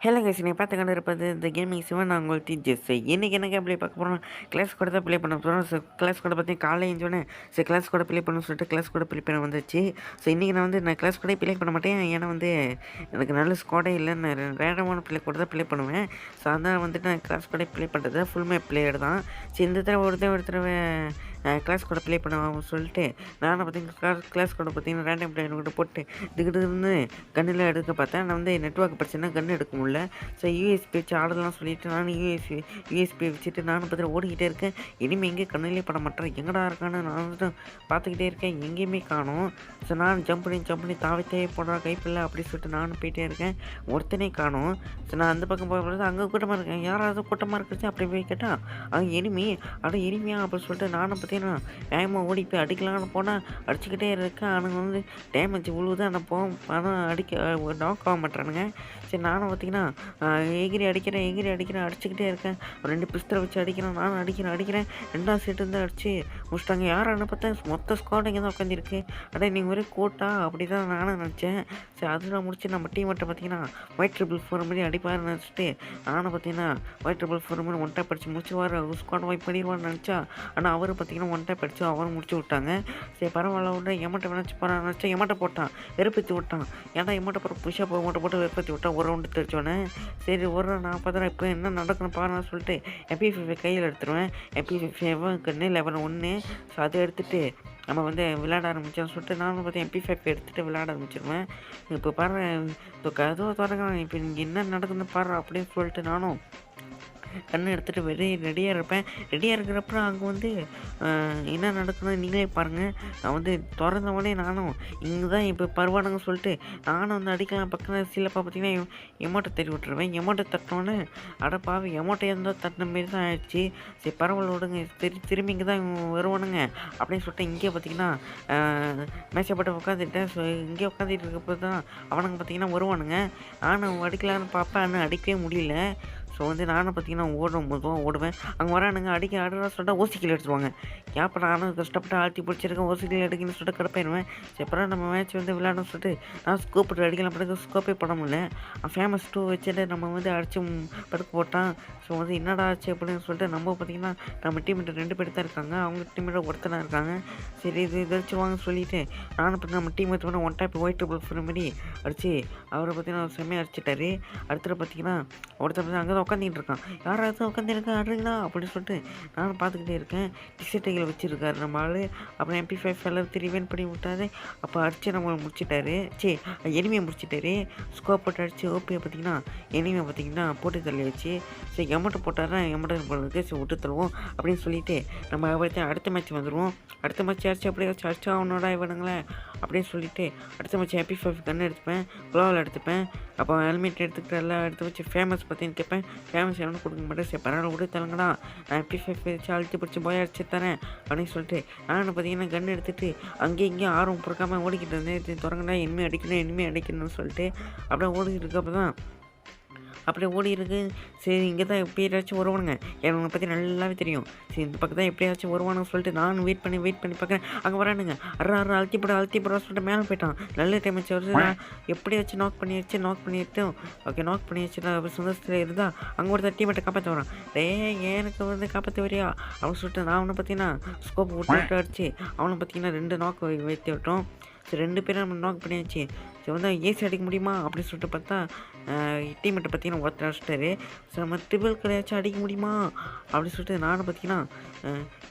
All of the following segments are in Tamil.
ஹலோ கைஸ், நீ பார்த்து கொண்டு இருப்பது இந்த கேமிங் சிவன். நான் உங்கள் டீச்சர்ஸ். இன்றைக்கி என்ன கேம் ப்ளே பார்க்க போகிறோம்? கிளாஸ் கூட தான் ப்ளே பண்ண போகிறோம். ஸோ கிளாஸ் கூட பார்த்தீங்கன்னா காலையில் எழுந்தோடனே ஸோ கிளாஸ் கூட ப்ளே பண்ணணும்னு சொல்லிட்டு கிளாஸ் கூட ப்ளே பண்ண வந்துச்சு. ஸோ இன்றைக்கி நான் கிளாஸ் கூட ப்ளே பண்ண மாட்டேன். ஏன்னா எனக்கு நல்ல ஸ்குவாடே இல்லை. நான் ரேண்டமான ப்ளே கூட தான் ப்ளே பண்ணுவேன். ஸோ அதான் நான் கிளாஸ் கூட ப்ளே பண்ணுறது ஃபுல் மேப் பிளேயர் தான். ஸோ இந்த தடவை ஒரு தடவை கிளாஸ் கூட ப்ளே பண்ணுவாங்க சொல்லிட்டு நானும் பார்த்தீங்கன்னா கிளாஸ் கூட பார்த்தீங்கன்னா ரேண்டம் பிளேயர் கூட போட்டு இதுக்கிட்டு கண்ணில் எடுக்க பார்த்தேன். நான் நெட்ஒர்க் பிரச்சனை கன்று எடுக்க முடியல. ஸோ யூஎஸ்பி வச்சு ஆடலாம் சொல்லிவிட்டு நானும் யூஎஸ்பி வச்சுட்டு நானும் பார்த்துட்டு ஓடிக்கிட்டே இருக்கேன். இனிமேல் எங்கேயும் கண்ணிலே பட மாட்டேன். எங்கடா இருக்கான்னு நான் பார்த்துக்கிட்டே இருக்கேன். எங்கேயுமே காணும். ஸோ நான் ஜம்ப் பண்ணி தாவித்தே போடுறா கைப்பில்லை அப்படி சொல்லிட்டு நானும் போயிட்டே இருக்கேன். ஒருத்தனே காணும். ஸோ நான் அந்த பக்கம் போகிறது அங்கே கூட்டமாக இருக்கேன். யாராவது கூட்டமாக இருக்கிறச்சு அப்படி போய் கேட்டால் அங்கே எனிமையா அப்படின்னு சொல்லிட்டு நானும் பார்த்தீங்கன்னா வேகமாக ஓடி போய் அடிக்கலான்னு போனால் அடிச்சுக்கிட்டே இருக்கேன். அவனுங்க டேமேஜ் விழுவுது. ஆனால் நாக் ஆக மாட்டானுங்க. சரி நானும் பார்த்தீங்கன்னா எகிரி அடிக்கிறேன் அடிச்சுக்கிட்டே இருக்கேன். 2 பிஸ்தரை வச்சு அடிக்கிறேன். நானும் அடிக்கிறேன். 2ஆவது சீட்டு இருந்து அடிச்சு முடிச்சிட்டாங்க. யாரான்னு பார்த்தா மொத்த ஸ்குவாட் இங்கே தான் உட்காந்துருக்கு. நீங்கள் ஒரே கோட்டா அப்படி தான் நானும் நினச்சேன். சரி அதெல்லாம் முடிச்சு நம்ம டீம் மட்டும் பார்த்தீங்கன்னா ஒயிட் ட்ரிபிள் 4 மாதிரி அடிப்பாருன்னு நினச்சிட்டு நானும் பார்த்தீங்கன்னா ஒயிட் ட்ரிபிள் 4 மாதிரி 1 டைப் அடிச்சு முடிச்சுவார். ஸ்குவாட் வைப் பண்ணிடுவான்னு நினச்சா ஆனால் அவர் பார்த்தீங்கன்னா 1 டைப் அடிச்சு அவரும் முடிச்சு விட்டாங்க. சரி பரவாயில்ல விட எமட்டை நினச்சி நினச்சா எமட்டை போட்டான், வெறுப்பத்தி விட்டான். ஏன்னா எமட்டை போட்டு புஷ்ஷாக போட்டு வெறுப்பத்தி விட்டான். ஒரு ரவுண்டு தெரிச்சோன்னே சரி ஒரு நான் பார்த்தா இப்போ என்ன நடக்கணும் பாருன்னு சொல்லிட்டு MP5 கையில் எடுத்துருவேன். MP5 கண்ணு 11 ஸோ அதை எடுத்துகிட்டு நம்ம விளையாட ஆரம்பித்தோம்னு சொல்லிட்டு நானும் பார்த்தேன் MP5 எடுத்துகிட்டு விளையாட ஆரம்பிச்சிருவேன். இப்போ பாரு இப்போ கதவை திறக்கிறேன். இப்போ இங்கே என்ன நடக்குதுன்னு பாரு அப்படின்னு சொல்லிட்டு நானும் கண்ணை எடுத்துகிட்டு ரெடியாக இருப்பேன். ரெடியாக இருக்கிறப்ப அங்கே என்ன நடக்குதுன்னு நீங்களே பாருங்கள். நான் திறந்தவொடனே நானும் இங்கே தான் இப்போ பருவானுங்க சொல்லிட்டு நானும் அடிக்கலாம் பக்கம் சிலப்பா பார்த்தீங்கன்னா எமௌண்ட்டை தட்டி விட்டுருவேன். எமௌண்ட்டை தட்டினோன்னே அடப்பாவி எமௌண்ட்டை இருந்தால் தட்டின மாரி தான் ஆயிடுச்சு. சரி பரவாயில்ல விடுங்க திரும்பி இங்கே தான் வருவானுங்க அப்படின்னு சொல்லிட்டு இங்கே பார்த்தீங்கன்னா மேட்சப்பட்டு உட்காந்துட்டேன். ஸோ இங்கே உட்காந்துட்டு இருக்கப்போ தான் அவனுங்க பார்த்தீங்கன்னா வருவானுங்க. நானும் அடிக்கலான்னு பார்ப்பேன். ஆனால் அடிக்கவே முடியல. ஸோ நானும் பார்த்தீங்கன்னா ஓடுவேன். அங்கே வரானுங்க ஆடுறா சொல்லிட்டு ஓசிக்கில் எடுத்துருவாங்க. ஏப்போ நானும் கஷ்டப்பட்டு ஆழ்த்தி பிடிச்சிருக்கேன். ஓசிக்கில் அடிக்கணும்னு சொல்லிட்டு கிடப்பாயிருவேன். சரி அப்புறம் நம்ம மேட்ச் விளையாடணும்னு சொல்லிட்டு நான் ஸ்கோப் அடிக்கலாம் படுக்க ஸ்கோப்பே பண்ண முடியல. ஃபேமஸ் 2 வச்சுட்டு நம்ம அடித்து படுக்க போட்டான். ஸோ என்னடா ஆச்சு அப்படின்னு சொல்லிட்டு நம்ம பார்த்தீங்கன்னா நம்ம டீம்மேட் 2 பேர் தான் இருக்காங்க. அவங்க டீம்மேட் ஒருத்தனாக இருக்காங்க. சரி இது அடிச்சுவாங்கன்னு சொல்லிவிட்டு நானும் இப்போ நம்ம டீம்மேட் 1 டைப் ஒயிட் ட்ரிபிள் 4 மாதிரி அடித்து அவரை பார்த்தீங்கன்னா செம்மையாக அடிச்சிட்டாரு. அடுத்தது பார்த்தீங்கன்னா ஒருத்தர் அங்கே தான் உட்காந்துட்டு இருக்கான். யாராவது உட்காந்துருக்கா ஆடுறீங்களா அப்படின்னு சொல்லிட்டு நானும் பார்த்துக்கிட்டே இருக்கேன். டிஷர்ட்டைகள் வச்சுருக்காரு நம்ம ஆள். அப்புறம் MP5 எல்லாத்தையும் ரிவைன் பண்ணி விட்டாரு. அப்போ அடித்து நம்மளை முடிச்சிட்டாரு. எனிமையை முடிச்சிட்டாரு. ஸ்கோப் போட்டு அடித்து ஓபியை பார்த்தீங்கன்னா எனிமையை பார்த்தீங்கன்னா போட்டு தள்ளியாச்சு. சரி எமௌண்ட்டு போட்டாரா எமௌண்ட்டு போடுறதுக்கு சரி விட்டு தருவோம் அப்படின்னு சொல்லிட்டு நம்ம அடுத்த மேட்ச் வந்துடுவோம். அடுத்த மேட்ச் அடிச்சா அவனோட இவனுங்களேன் அப்படின்னு சொல்லிட்டு அடுத்த மேட்ச் MP5 கன்று எடுத்துப்பேன், குளோவில் எடுத்துப்பேன். அப்போ ஹெல்மெட் எடுத்துக்கிட்டு எல்லாம் எடுத்து வச்சு ஃபேமஸ் பார்த்தீங்கன்னு கேட்பேன். ஃபேமஸ் எவனும் கொடுக்க மாட்டேன். சரி பரவாயில்ல விட தரங்கடா, நான் MP5 வச்சு அழுத்தி பிடிச்சி போய் அடிச்சு தரேன் அப்படின்னு சொல்லிட்டு நானும் பார்த்தீங்கன்னா கன்று எடுத்துகிட்டு அங்கேயும் இங்கேயும் ஆர்வம் பொறுக்காமல் ஓடிக்கிட்டு இருந்தேன். திறங்கடா இனிமேல் அடிக்கணும்னு சொல்லிட்டு அப்படியே ஓடிக்கிட்டு இருக்கப்போ தான் அப்படியே ஓடி இருக்கு. சரி இங்கே தான் எப்படியாச்சும் வருவானுங்க. எனக்கு பற்றி நல்லாவே தெரியும். சரி இந்த பக்கம் தான் எப்படியாச்சும் வருவானுங்க சொல்லிட்டு நானும் வெயிட் பண்ணி பார்க்குறேன். அங்கே வரானுங்க. அழுத்தி போட சொல்லிட்டு மேலே போயிட்டான். நல்ல டைம் வச்சு வருது. எப்படியாச்சும் நாக் பண்ணிட்டோம். ஓகே நாக் பண்ணியாச்சு. அப்படி சந்தோஷத்தில் இருந்தால் அங்கே ஒரு டீமேட்டை காப்பாற்ற வரான். எனக்கு காப்பாற்ற வரியா அப்படின்னு சொல்லிட்டு நான் பார்த்தீங்கன்னா ஸ்கோப் விட்டு அடிச்சு அவனை பார்த்தீங்கன்னா 2 நாக் வைத்து விட்டோம். சரி 2 பேரும் நம்ம நாக் பண்ணியாச்சு. சரி ஏசி அடிக்க முடியுமா அப்படின்னு சொல்லிட்டு பார்த்தா டீமேட்டை பார்த்தீங்கன்னா ஒருத்தர் அடிச்சிட்டாரு. ஸோ நம்ம ட்ரிபிள் கல்லையாச்சும் அடிக்க முடியுமா அப்படின்னு சொல்லிட்டு நானும் பார்த்தீங்கன்னா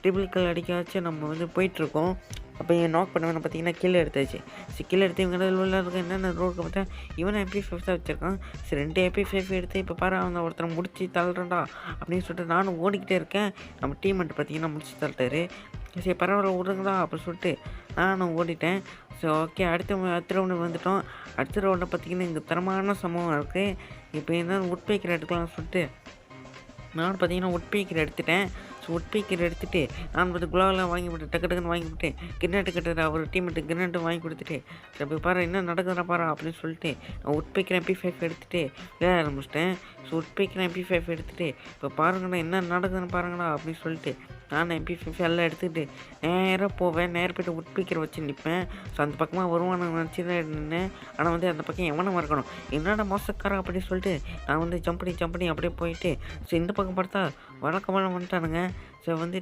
ட்ரிபிள் கல் அடிக்காச்சும் நம்ம போயிட்டுருக்கோம். அப்போ நாக் பண்ணவனை பார்த்தீங்கன்னா கீழே எடுத்தாச்சு. சரி கீழே எடுத்து இவங்க இருக்க என்னென்ன ரோடுக்கு பார்த்தா இவனை MP5 தான் வச்சுருக்கான். சரி 2 MP5 எடுத்து இப்போ பாரு அவன் ஒருத்தரை முடிச்சு தள்ளுறேன்டா அப்படின்னு சொல்லிட்டு நானும் ஓடிக்கிட்டே இருக்கேன். நம்ம டீம்மேட் பார்த்தீங்கன்னா முடிச்சு தள்ளிட்டாரு. சரி பரவாயில்ல விடுங்களா அப்படின்னு சொல்லிட்டு நானும் ஓடிட்டேன். ஸோ ஓகே அடுத்த ரவுண்டு வந்துட்டோம். அடுத்த ரவுண்டை பார்த்தீங்கன்னா இங்கே தரமான சம்பவம் இருக்குது. இப்போ என்ன உட்பேக்கர் எடுக்கலாம்னு சொல்லிட்டு நான் பார்த்தீங்கன்னா உட்பேக்கர் எடுத்துட்டேன். ஸோ உட்பேக்கர் எடுத்துகிட்டு நான் குலாவெலாம் வாங்கி விட்டு டக்குன்னு வாங்கி விட்டு கிரினேட்டு கட்டுற அவர் டீமேட்டு கிரினேட்டு வாங்கி கொடுத்துட்டு சரி இப்போ பாரு என்ன நடக்குதுன்னா பாரு அப்படின்னு சொல்லிட்டு நான் உட்பேக்கர் MP5 எடுத்துகிட்டு விளையாட ஆரம்பிச்சிட்டேன். ஸோ உட்பேக்கர் MP5 எடுத்துகிட்டு இப்போ பாருங்கண்ணா என்ன நடக்குதுன்னு பாருங்கண்ணா அப்படின்னு சொல்லிட்டு நான் MP50 எல்லாம் எடுத்துக்கிட்டு நேராக போவேன். நேராக போய்ட்டு உட்பீக்கரை வச்சு நிற்பேன். ஸோ அந்த பக்கமாக வருவானு நினச்சி தான் நின்னேன். ஆனால் வந்து அந்த பக்கம் எவனும் இருக்கணும். என்னடா மோசக்காரன் அப்படின்னு சொல்லிட்டு நான் வந்து ஜம்ப் பண்ணி அப்படியே போயிட்டு ஸோ இந்த பக்கம் பார்த்தா வழக்கமான வந்துட்டானுங்க. ஸோ வந்து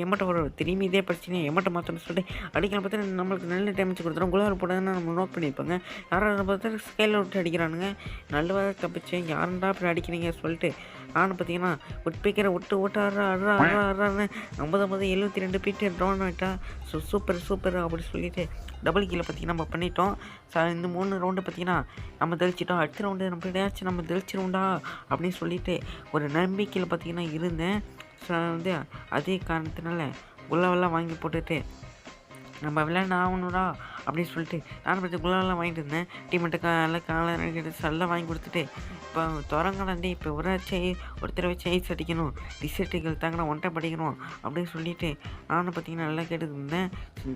எம்மட்ட ஒரு திரும்பி இதே பிரச்சனையை எம்மட்ட மாற்றணும்னு சொல்லிட்டு அடிக்கலாம் பார்த்தா நம்மளுக்கு நல்ல டேமேஜ் கொடுத்துரும். குளார் போட்டதுன்னா நம்ம நோட் பண்ணியிருப்பாங்க. யாராவது பார்த்தா ஸ்கேலில் விட்டு அடிக்கிறானுங்க. நல்லதாக தப்பிச்சேன். யாருண்டா அப்படி அடிக்கிறீங்க சொல்லிட்டு நானும் பார்த்தீங்கன்னா உட்பீக்கரை விட்டு ஆடுறான்னு 72 பீட்டு ட்ரோன் ஆகிட்டா. ஸோ சூப்பர் அப்படி சொல்லிட்டு டபுள் கீழே பார்த்தீங்கன்னா நம்ம பண்ணிட்டோம். ஸோ இந்த 3 ரவுண்டு பார்த்தீங்கன்னா நம்ம தெளிச்சிட்டோம். அடுத்த ரவுண்டு நம்ம எப்படியாச்சும் நம்ம தெளிச்சிருவோம்டா அப்படின்னு சொல்லிட்டு ஒரு நம்பிக்கையில் பார்த்தீங்கன்னா இருந்தேன். ஸோ வந்து அதே காரணத்தினால குல்லாவெல்லாம் வாங்கி போட்டுட்டு நம்ம விளையாட ஆகணும்டா அப்படின்னு சொல்லிட்டு நானும் பார்த்து குல்லாவெல்லாம் வாங்கிட்டு இருந்தேன். டீமெண்ட்டுக்கு காலை எல்லாம் வாங்கி கொடுத்துட்டு இப்போ தொடங்கலாண்டி இப்போ ஒருத்தரை வச்சு ஐஸ் அடிக்கணும், டிசர்ட்டுகள் தாங்கண்ணா ஒன்றை படிக்கணும் அப்படின்னு சொல்லிட்டு நானும் பார்த்தீங்கன்னா நல்லா கேட்டுட்டு இருந்தேன்.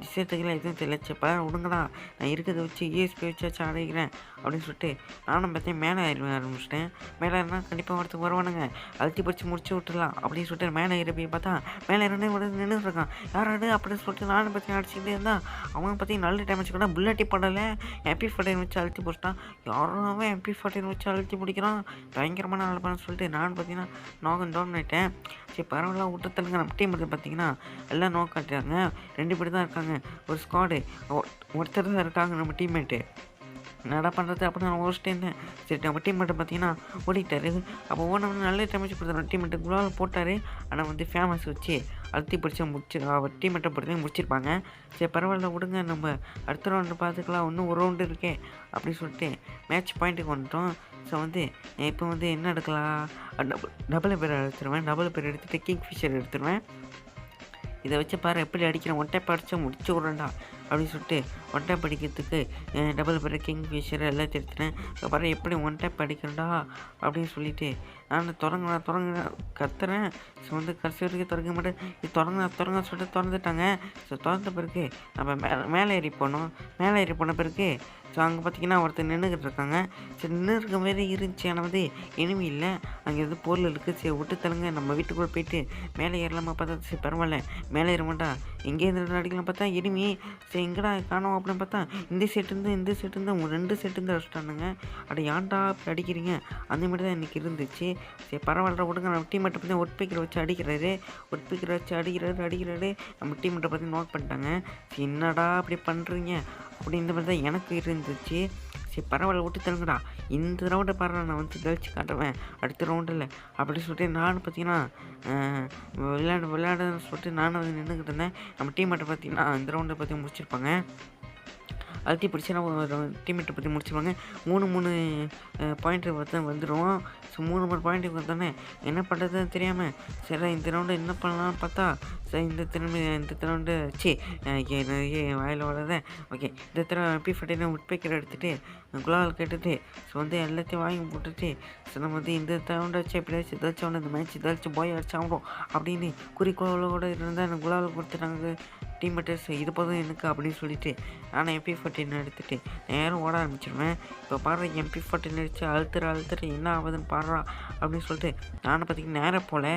டிசர்ட்டுகள் எதுவும் தெளிச்சப்பா விடுங்கடா நான் இருக்கிறத வச்சு ESP வச்சாச்சும் அடைக்கிறேன் அப்படின்னு சொல்லிட்டு நானும் பார்த்தேன் மேலே ஆரம்பிச்சிட்டேன். மேலே இருந்தால் கண்டிப்பாக ஒருத்தர் வருவானுங்க, அழுத்தி படித்து முடிச்சு விட்டுலாம் அப்படின்னு சொல்லிட்டு மேலே ஏறி பார்த்தா மேலே இருந்து நின்றுருக்கான். யாராடு அப்படின்னு சொல்லிட்டு நானும் பார்த்தீங்கன்னா அடிச்சுக்கிட்டே இருந்தால் அவன் பார்த்தீங்கன்னா நல்ல டேமேஜ் கூட புல்லட்டி படலை. MP14 வச்சு அழுத்தி பிடிச்சிட்டான். யாரும் அவன் MP14 வச்சு அழுத்தி பிடிக்கிறான், பயங்கரமான ஆளுப்பான்னு சொல்லிட்டு நான் பார்த்தீங்கன்னா டவுன் பண்ணிட்டேன். சரி பரவாயில்ல விட்டு தள்ளுங்க. நம்ம டீம் பார்த்தீங்கன்னா எல்லாம் காட்டுறாங்க. 2 பேர் தான் இருக்காங்க. ஒரு ஸ்குவாடு ஒருத்தர் தான் இருக்காங்க நம்ம டீம்மேட்டு. என்னடா பண்ணுறது அப்படின்னு நான் ஓடிச்சிட்டே இருந்தேன். சரி நம்ம டீம்மேட்டை பார்த்தீங்கன்னா ஓடிட்டார். அப்போ ஓனவன் நல்ல டேமேஜ் கொடுத்தாரு. டீம்மேட்டு குளால் போட்டார். ஆனால் வந்து ஃபேமஸ் வச்சு அழுத்தி பிடிச்சா அவர் டீம்மேட்டை பொறுத்து முடிச்சிருப்பாங்க. சரி பரவாயில்ல விடுங்க, நம்ம அடுத்த ரவுண்டு பார்த்துக்கலாம், இன்னும் ஒரு ரவுண்டு இருக்கே அப்படின்னு சொல்லிட்டு மேட்ச் பாயிண்ட்டுக்கு வந்துட்டோம். ஸோ வந்து இப்போ வந்து என்ன எடுக்கலாம், டபுள் பேர் எடுத்துருவேன். டபுள் பேர் எடுத்துகிட்டு கிங்ஃபிஷர் எடுத்துருவேன். இதை வச்சு பாரு எப்படி அடிக்கிறேன், ஒன் டைப் அடித்தா முடிச்சு விட்றேன்டா அப்படின்னு சொல்லிட்டு ஒன் டைப் அடிக்கிறதுக்கு டபுள் பேர் கிங்ஃபிஷர் எல்லாத்தையும் எடுத்துட்டேன். ஸோ பாரு எப்படி ஒன் டைப் அடிக்கிறேன்டா அப்படின்னு சொல்லிட்டு நான் தொடங்க கத்துறேன். ஸோ வந்து கடைசி வரைக்கும் திறக்க மாட்டேன். இது தொடங்க சொல்லிட்டு திறந்துட்டாங்க. ஸோ திறந்த பிறகு நம்ம மேலே ஏறி போனோம். மேலே ஏறி போன பிறகு ஸோ அங்கே பார்த்தீங்கன்னா ஒருத்தர் நின்றுக்கிட்டு இருக்காங்க. சரி நின்று இருக்க மாரி இருந்துச்சு. ஆனால் வந்து இனிமே இல்லை, அங்கே எது பொருள் இருக்குது. சரி விட்டு தருங்க, நம்ம வீட்டுக்குள்ளே போயிட்டு மேலே ஏறலாமா பார்த்தா சரி பரவாயில்ல மேலே ஏற மாட்டா எங்கே இருந்து அடிக்கலாம் பார்த்தா இனிமே. சரி எங்கடா காணோம் அப்படின்னு பார்த்தா இந்த செட்டுருந்து 2 செட்டு அடிச்சிட்டானுங்க. அப்படி ஏன்டா அப்படி அடிக்கிறீங்க அந்த மாதிரி தான் எனக்கு இருந்துச்சு. சரி பரவாயில்ல விடுங்க. நம்ம டீம்மேட்டை பற்றி ஒட்பிக்கரை வச்சு அடிக்கிறாரு. நம்ம டீம்மேட்டை பற்றி நோட் பண்ணிட்டாங்க. சரி என்னடா அப்படி பண்ணுறீங்க அப்படி இந்த மாதிரி தான் எனக்கு இருந்துச்சு. சரி பரவாயில்ல விட்டு தருங்கடா, இந்த ரவுண்டை பரவாயில்ல நான் வந்து தெளிச்சு காட்டுவேன் அடுத்த ரவுண்டில் அப்படி சொல்லிட்டு நான் பார்த்தீங்கன்னா விளையாடுன்னு சொல்லிட்டு நானும் வந்து நின்றுக்கிட்டு இருந்தேன். நம்ம டீம்மேட்டை பார்த்தீங்கன்னா இந்த ரவுண்டை பற்றி முடிச்சிருப்பாங்க. அழுத்தி பிடிச்சி நம்ம டீம்மேட்டை பற்றி முடிச்சுருவாங்க. 3 பாயிண்ட்டு வந்துடும். ஸோ 3 பாயிண்ட்டுக்கு வந்தோடனே என்ன பண்ணுறதுன்னு தெரியாமல் சரி இந்த ரவுண்டு என்ன பண்ணலாம்னு பார்த்தா சரி இந்த ரவுண்டு வாயில் வளர ஓகே இந்த MP14 உட்பேக்கர் எடுத்துகிட்டு குலால் கேட்டுட்டு ஸோ வந்து எல்லாத்தையும் வாங்கி போட்டுட்டு ஸோ நம்ம வந்து இந்த ரவுண்டை வச்சு எப்படியாச்சும் ஏதாச்சும் இந்த மேட்ச் ஏதாச்சும் போய் அடிச்சாகும் அப்படின்னு குறிக்கோளோடு இருந்தால் எனக்கு குலால் கொடுத்துட்டாங்க டீம்மேட்டர்ஸ். இது போதும் எனக்கு அப்படின்னு சொல்லிட்டு நான் MP14 எடுத்துகிட்டு நேரம் ஓட ஆரம்பிச்சிருவேன். இப்போ பாடுற MP14 அடித்து அழுத்துற என்ன ஆகுதுன்னு பாடுறா அப்படின்னு சொல்லிட்டு நானும் பார்த்தீங்கன்னா நேரம் போல்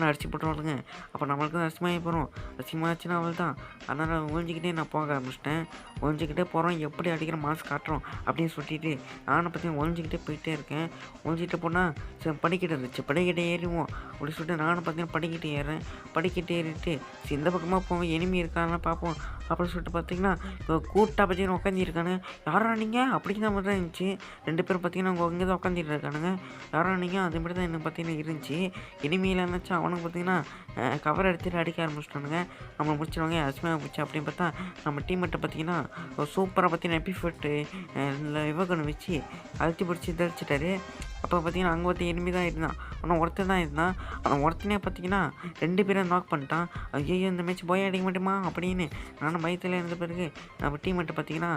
அடிச்சு போட்டுருவாங்க. அப்போ நம்மளுக்கு அசிங்கமாகி போகிறோம். அசிங்கமாச்சுன்னா அவள் தான். அதனால் ஒழிஞ்சிக்கிட்டே நான் போக ஆரம்பிச்சிட்டேன். ஒழிஞ்சிக்கிட்டே போகிறோம், எப்படி அடிக்கிற மாசு காட்டுறோம் அப்படின்னு சொல்லிட்டு நானும் பார்த்தீங்கன்னா ஒழிஞ்சிக்கிட்டே போயிட்டே இருக்கேன். ஒழிஞ்சிக்கிட்டே போனால் சரி படிக்கிட்டு இருந்துச்சு, படிக்கிட்டே ஏறிவோம் அப்படின்னு சொல்லிட்டு நானும் பார்த்தீங்கன்னா படிக்கிட்டு ஏறேன். படிக்கிட்டு ஏறிட்டு இந்த பக்கமாக போவோம், எனிமி இருக்கான்னு பார்ப்போம் அப்படின்னு சொல்லிட்டு பார்த்தீங்கன்னா கூட்டாக பார்த்தீங்கன்னா உட்காந்துருக்கானு. யாரா நீங்கள் அப்படிங்கிற மாதிரி தான் இருந்துச்சு. 2 பேர் பார்த்தீங்கன்னா அவங்க இங்கே தான் உட்காந்துட்டு இருக்கானுங்க. யாரா நீங்கள் அதே மாதிரி தான் எனக்கு பார்த்தீங்கன்னா இருந்துச்சு. இனிமையில் இருந்துச்சு. அவனுக்கு பார்த்தீங்கன்னா கவர் எடுத்துகிட்டு அடிக்க ஆரம்பிச்சிட்டானுங்க. நம்ம முடிச்சிருவாங்க அசிமையாக போச்சு அப்படின்னு பார்த்தா நம்ம டீம்மேட்டை பார்த்தீங்கன்னா சூப்பராக பார்த்தீங்கன்னா MP14 இவகன்னு வச்சு அழுத்தி பிடிச்சி தெளிச்சிட்டாரு. அப்போ பார்த்தீங்கன்னா அங்கே ஒருத்தர் எனிமி தான் இருந்தான். ஆனால் ஒருத்தர் தான் இருந்தான். ஆனால் ஒருத்தனே பார்த்தீங்கன்னா 2 பேரும் நாக் பண்ணிட்டான். ஐயோ இந்த மேட்ச் போய் அடிக்க மாட்டேமா அப்படின்னு நானும் பயத்தில் இருந்த பிறகு நம்ம டீம்மேட்டை பார்த்தீங்கன்னா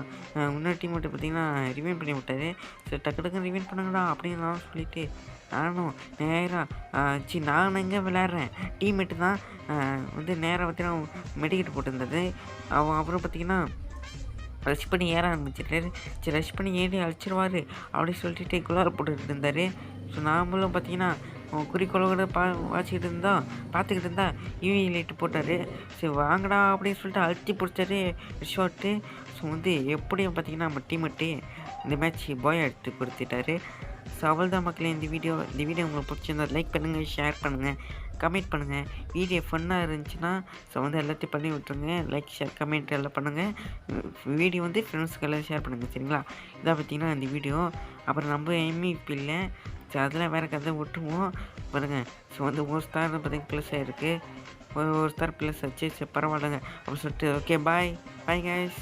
இன்னொரு டீம்மேட்டை பார்த்தீங்கன்னா ரிவைன் பண்ணி விட்டாரு. சரி டக்கு ரிவைன் பண்ணுங்கடா அப்படின்னு நான் சொல்லிவிட்டு நானும் நேராக நான் எங்கே விளையாடுறேன் டீம்மேட்டு தான் வந்து நேராக பார்த்தீங்கன்னா மெடிக்கெட் போட்டிருந்தது. அப்புறம் பார்த்தீங்கன்னா ரஷ் பண்ணி ஏற ஆரம்பிச்சிட்டாரு. சரி ரஷ் பண்ணி ஏறி அழிச்சிருவார் அப்படின்னு சொல்லிட்டு குளார் போட்டுக்கிட்டு இருந்தார். ஸோ நாமளும் பார்த்தீங்கன்னா குறிக்கோளோட வாச்சிக்கிட்டு இருந்தான் பார்த்துக்கிட்டு இருந்தா யூவி லைட்டு போட்டார். சரி வாங்கடா அப்படின்னு சொல்லிட்டு அழுத்தி பிடிச்சாரு ஷாட்டு. ஸோ வந்து எப்படியும் பார்த்தீங்கன்னா நம்ம டீமெட்டு இந்த மேட்ச் பாய் எடுத்து கொடுத்துட்டாரு. ஸோ அவள் தான் மக்களே இந்த வீடியோ உங்களுக்கு பிடிச்சிருந்தா லைக் பண்ணுங்கள், ஷேர் பண்ணுங்கள், கமெண்ட் பண்ணுங்கள். வீடியோ ஃபன்னாக இருந்துச்சுன்னா ஸோ வந்து எல்லாத்தையும் பண்ணி விட்ருங்க. லைக், ஷேர், கமெண்ட் எல்லாம் பண்ணுங்கள். வீடியோ வந்து ஃப்ரெண்ட்ஸ்க்கு எல்லாம் ஷேர் பண்ணுங்கள் சரிங்களா. இதாக பார்த்தீங்கன்னா இந்த வீடியோ. அப்புறம் நம்ம எம்இபி இல்லை, ஸோ அதெல்லாம் வேறு கதை விட்டுருவோம் பாருங்கள். ஸோ வந்து ஒரு ஸ்டார் பார்த்தீங்கன்னா ப்ளஸ் ஆகிருக்கு, ஒரு ஸ்டார் ப்ளஸ் ஆச்சு. சரி பரவாயில்லைங்க அப்படின்னு சொல்லிட்டு ஓகே பாய் கைஸ்.